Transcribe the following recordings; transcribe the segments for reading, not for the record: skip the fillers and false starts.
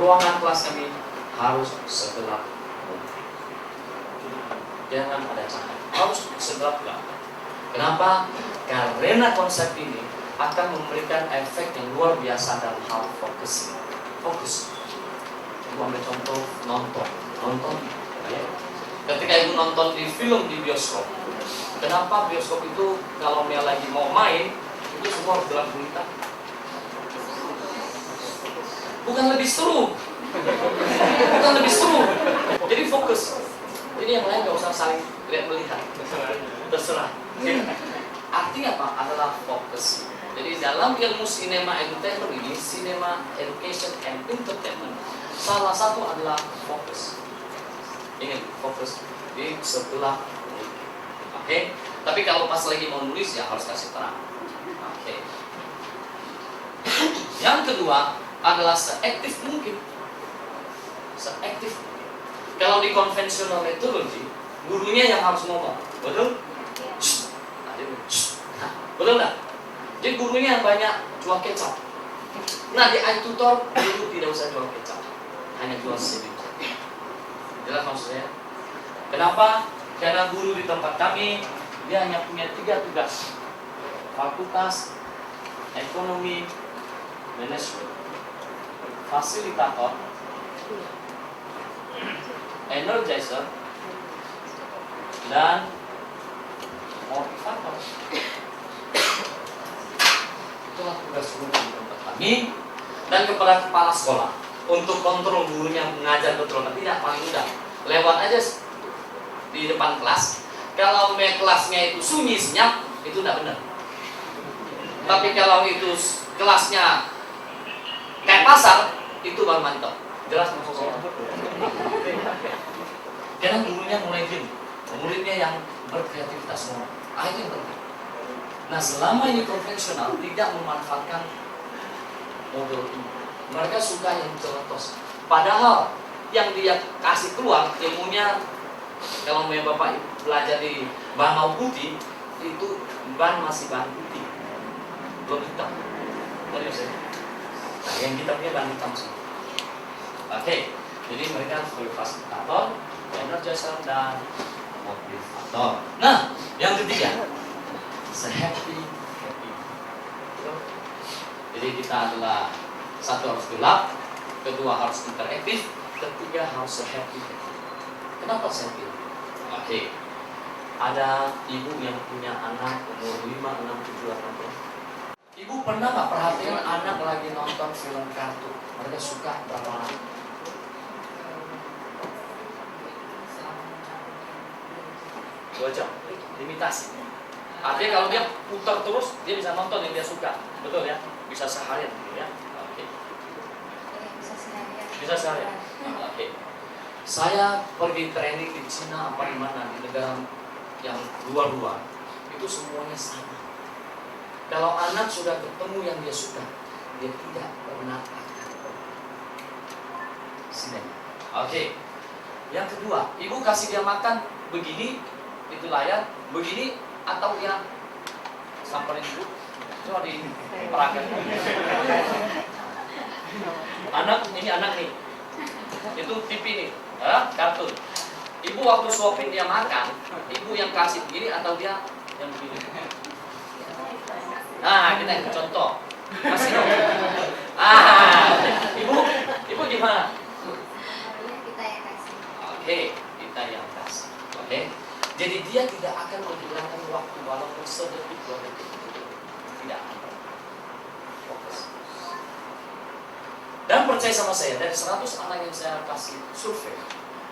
ruangan kelas kami harus segelap mungkin. Jangan ada cahaya, harus segelap-gelap. Kenapa? Karena konsep ini akan memberikan efek yang luar biasa dalam hal fokus. Ibu ambil contoh nonton, ya. Ketika ibu nonton di film di bioskop, kenapa bioskop itu kalau dia lagi mau main itu semua harus gelap gulita? Bukan lebih seru, Jadi fokus. Jadi yang lain nggak usah saling lihat melihat, terserah. Artinya apa? Adalah fokus. Jadi dalam ilmu sinema entertainment ini, sinema education and entertainment, salah satu adalah fokus. Ingat, fokus di sebelah. Oke. Tapi kalau pas lagi mau nulis ya harus kasih terang. Oke. Yang kedua adalah seaktif mungkin. Kalau di konvensional metodologi, gurunya yang harus ngomong, betul? Betul nggak? Jadi gurunya yang banyak jual kecap. Nah di iTutor guru tidak usah jual kecap, hanya jual CD. Jelas maksud saya? Kenapa? Karena guru di tempat kami dia hanya punya 3 tugas: fakultas, ekonomi, manajemen, fasilitator, energizer, dan motivator. Itulah tugas guru di tempat kami. Dan kepada kepala sekolah untuk kontrol gurunya mengajar betul atau tidak paling mudah. Lewat aja di depan kelas. Kalau kelasnya itu sunyi senyap, itu tidak benar. Tapi kalau itu kelasnya kayak pasar, itu baru mantap. Jelas maksud saya? Karena gurunya mulai gini, muridnya yang berkreativitas semua. Itu yang penting. Nah selama ini konvensional tidak memanfaatkan model ini, mereka suka yang celetos. Padahal yang dia kasih keluar ilmunya, kalau bapak belajar di Bangau Putih, itu ban masih ban putih, belum hitam. Nah yang kita punya ban hitam semua. Oke, jadi mereka sebagai fasilitator, energizer, dan motivator. Nah, yang ketiga, happy. Jadi kita adalah satu harus gelap, kedua harus interaktif, ketiga harus happy. Kenapa happy? Oke. Ada ibu yang punya anak umur 5, 6, 7, 8 tahun. Ibu pernah nggak perhatian anak lagi nonton film kartun? Mereka suka berapa? 2 jam, limitasi. Artinya kalau dia putar terus, dia bisa nonton yang dia suka, betul ya? Bisa seharian, gitu ya? Oke. Bisa seharian. Oke. Saya pergi training di Cina apa di mana di negara yang luar-luar, itu semuanya sama. Kalau anak sudah ketemu yang dia suka, dia tidak pernah akan sinema. Oke. Yang kedua, ibu kasih dia makan begini, itu layar, begini, atau ya samperin dulu, coba di perangkat. Anak nih, itu TV nih, kartun. Ibu waktu suapin dia makan, ibu yang kasih begini atau dia yang begini? Nah, kita contoh, kasih dong. Ibu gimana? Kita yang kasih. Oke, kita yang kasih. Oke. Jadi dia tidak akan menghilangkan waktu walaupun sedetik 2 detik. Tidak akan fokus. Dan percaya sama saya, dari 100 anak yang saya kasih survei,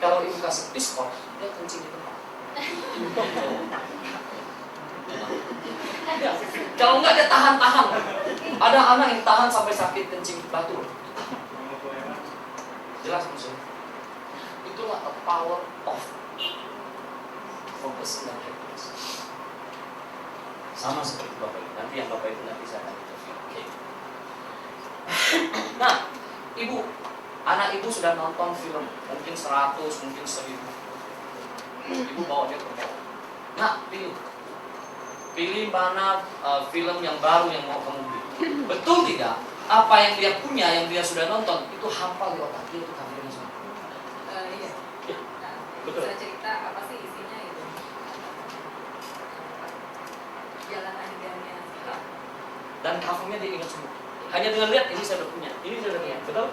kalau ibu kasih piskot, dia kencing di tempat. Ya. Kalau enggak dia tahan-tahan. Ada anak yang tahan sampai sakit kencing batu. Jelas maksudnya? Itulah a power of fokus dan happiness. Sama seperti Bapak itu. Nanti yang Bapak itu nanti saya akan interview. Oke. Nah, anak ibu sudah nonton film, mungkin 100, mungkin 1000. Ibu bawa dia ke mall. Nah, pilih mana film yang baru yang mau kamu beli. Betul tidak? apa yang dia punya, yang dia sudah nonton, itu hafal di otak dia, itu kafirnya semua. Iya. Ya, Nah, betul. bisa cerita apa sih isinya itu? Jalan adegannya. Dan covernya dia ingat semua. Hanya dengan lihat, ini saya udah punya, ini saya udah punya. Betul?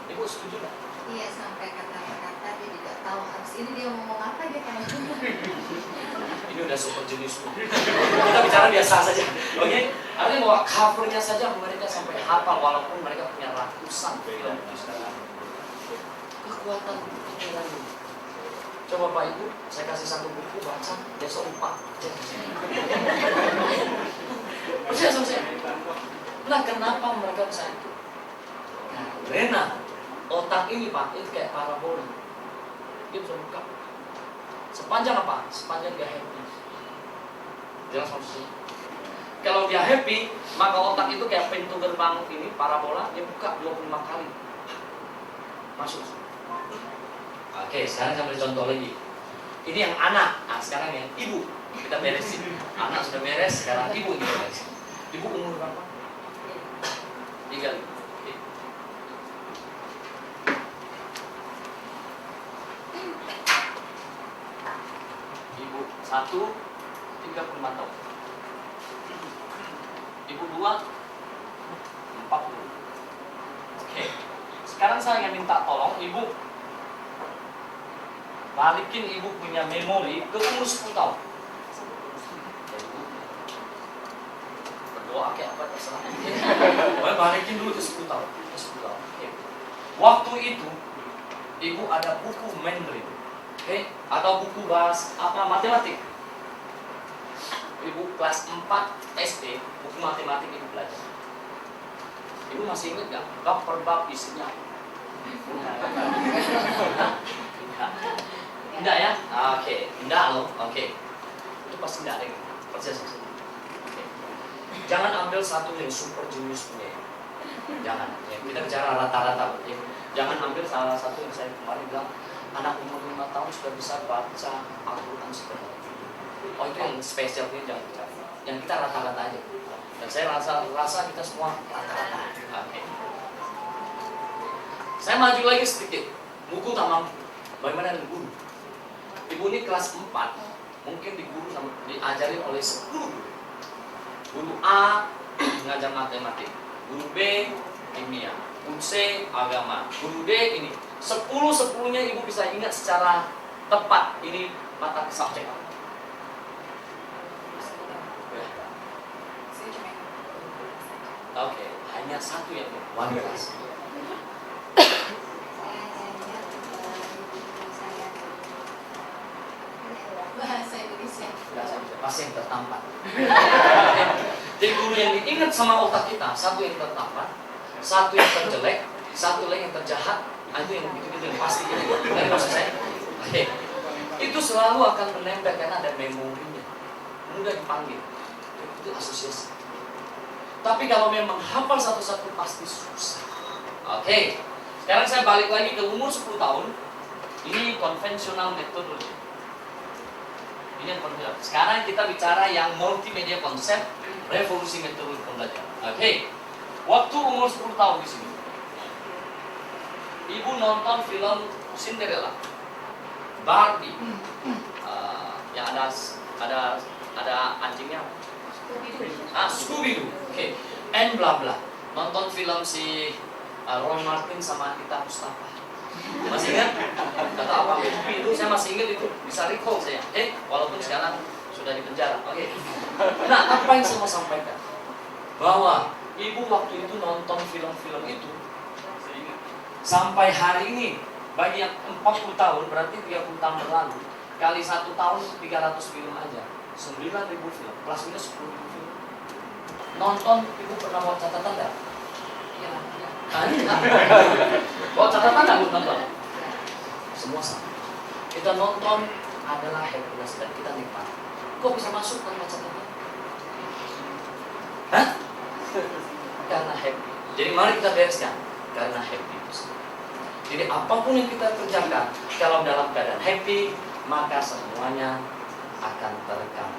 Ibu setuju nggak? Iya, sampai kata-kata dia juga tahu habis ini dia ngomong apa dia tahu. Ini udah super jenis. Kita bicara biasa saja. Oke? Artinya bahwa covernya saja mereka sampai hafal walaupun mereka punya ratusan film di sana. Kekuatan pikiran ini. Coba Pak Ibu, saya kasih satu buku baca, besok lupa. Percaya sama saya. Nah, kenapa mereka bisa itu? Karena otak ini Pak, itu kayak parabola. Dia bisa buka. Sepanjang apa? Sepanjang dia happy. Jelas maksudnya? Kalau dia happy, maka otak itu kayak pintu gerbang ini, parabola, dia buka 25 kali. Masuk. Oke, sekarang saya beri contoh lagi. Ini yang anak, nah sekarang yang ibu. Kita beresin. Anak sudah beres, sekarang ibu kita beresin. Ibu umur berapa? 3. Oke. Ibu 1, 35 tahun. Ibu 2, 40. Oke. Sekarang saya ingin minta tolong ibu balikin ibu punya memori ke umur 10 tahun. Berdoa kayak apa terserah. Pokoknya balikin dulu ke 10 tahun. Ke 10 tahun. Oke. Waktu itu ibu ada buku Mandarin. Oke, atau buku bahasa matematik. Ibu kelas 4 SD, buku matematik ibu belajar. Ibu masih ingat nggak? Bab per bab isinya. Enggak ya? Oke, enggak loh. Oke. Itu pasti enggak ada. Percaya sama saya. Oke. Jangan ambil satu yang super jenius punya. Jangan. Ya, kita bicara rata-rata. Ya. Jangan ambil salah satu yang saya kemarin bilang, anak umur 5 tahun sudah bisa baca Al-Quran sebenarnya. Oh itu yang spesial, ini jangan bicara. Yang kita rata-rata aja. Dan saya rasa kita semua rata-rata. Oke. Saya maju lagi sedikit. Buku tak mampu. Bagaimana dengan guru? Ibu ini kelas 4, mungkin diguru sama diajarin oleh 10 guru. Guru A mengajar matematik, guru B kimia, guru C agama, guru D ini. 10-10-nya ibu bisa ingat secara tepat ini mata subjek. Oke, hanya satu yang wanita. Bahasa Indonesia. Pasti yang tertampan. Jadi guru yang diingat sama otak kita, satu yang tertampan, satu yang terjelek, satu lagi yang terjahat. Itu yang gitu-gitu yang pasti gitu. Ngerti maksud saya? Oke. Itu selalu akan menempel karena ada memorinya. Mudah dipanggil. Itu asosiasi. Tapi kalau memang hafal satu-satu pasti susah. Oke. Sekarang saya balik lagi ke umur 10 tahun. Ini konvensional metodologi. Ini yang konvensional. Sekarang kita bicara yang multimedia konsep, revolusi metodologi pembelajaran. Oke. Waktu umur 10 tahun di sini. Ibu nonton film Cinderella, Barbie, yang ada anjingnya, Scooby-Doo, oke, and bla bla. Nonton film si Roy Martin sama Anita Mustafa. Masih ingat? Kata apa itu? Saya masih ingat itu, bisa recall saya. Walaupun sekarang sudah di penjara. Oke. Nah, apa yang saya mau sampaikan? Bahwa ibu waktu itu nonton film-film itu. Sampai hari ini, bagi yang 40 tahun, berarti 30 tahun berlalu, kali 1 tahun 300 film aja, 9.000 film, plus minus 10.000 film. Nonton, ibu pernah buat catatan nggak? Iya. Buat catatan nggak bu nonton? Semua sama. Kita nonton adalah happiness dan kita nikmat. Kok bisa masuk tanpa catatan? Hah? Karena happy. Jadi mari kita bereskan. Karena happy. Jadi apapun yang kita kerjakan, kalau dalam keadaan happy, maka semuanya akan terekam.